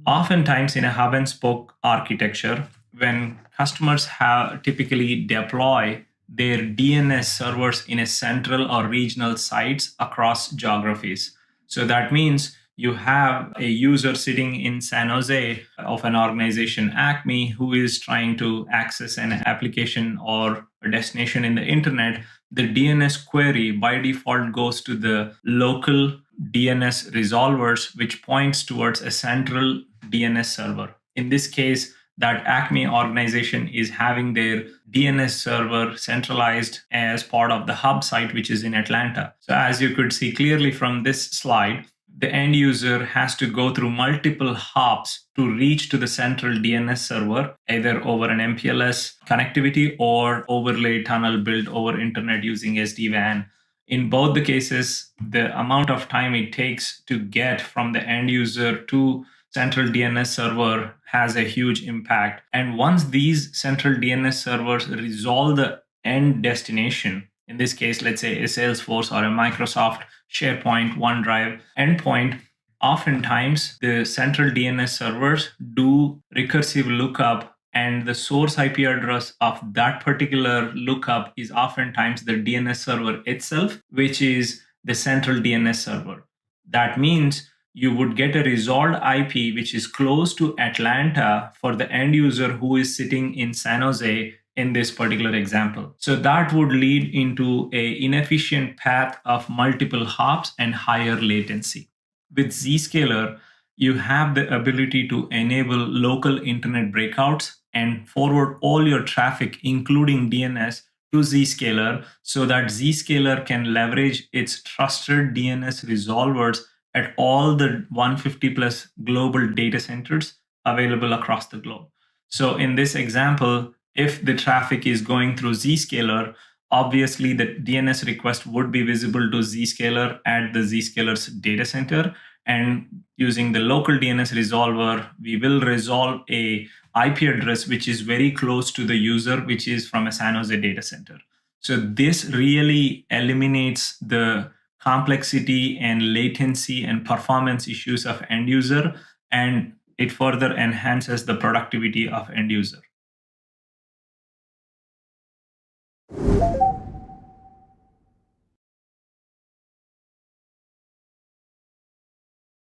Oftentimes in a hub and spoke architecture, when customers have typically deploy their DNS servers in a central or regional sites across geographies. So that means you have a user sitting in San Jose of an organization, Acme, who is trying to access an application or a destination in the internet. The DNS query by default goes to the local DNS resolvers, which points towards a central DNS server. In this case, that Acme organization is having their DNS server centralized as part of the hub site, which is in Atlanta. So as you could see clearly from this slide, the end user has to go through multiple hops to reach to the central DNS server, either over an MPLS connectivity or overlay tunnel built over internet using SD-WAN. In both the cases, the amount of time it takes to get from the end user to central DNS server has a huge impact. And once these central DNS servers resolve the end destination, in this case, let's say a Salesforce or a Microsoft SharePoint, OneDrive endpoint, oftentimes the central DNS servers do recursive lookup, and the source IP address of that particular lookup is oftentimes the DNS server itself, which is the central DNS server. That means you would get a resolved IP which is close to Atlanta for the end user who is sitting in San Jose in this particular example. So that would lead into an inefficient path of multiple hops and higher latency. With Zscaler, you have the ability to enable local internet breakouts and forward all your traffic, including DNS, to Zscaler so that Zscaler can leverage its trusted DNS resolvers at all the 150 plus global data centers available across the globe. So in this example, if the traffic is going through Zscaler, obviously the DNS request would be visible to Zscaler at the Zscaler's data center. And using the local DNS resolver, we will resolve a IP address which is very close to the user, which is from a San Jose data center. So this really eliminates the complexity and latency and performance issues of end user, and it further enhances the productivity of end user.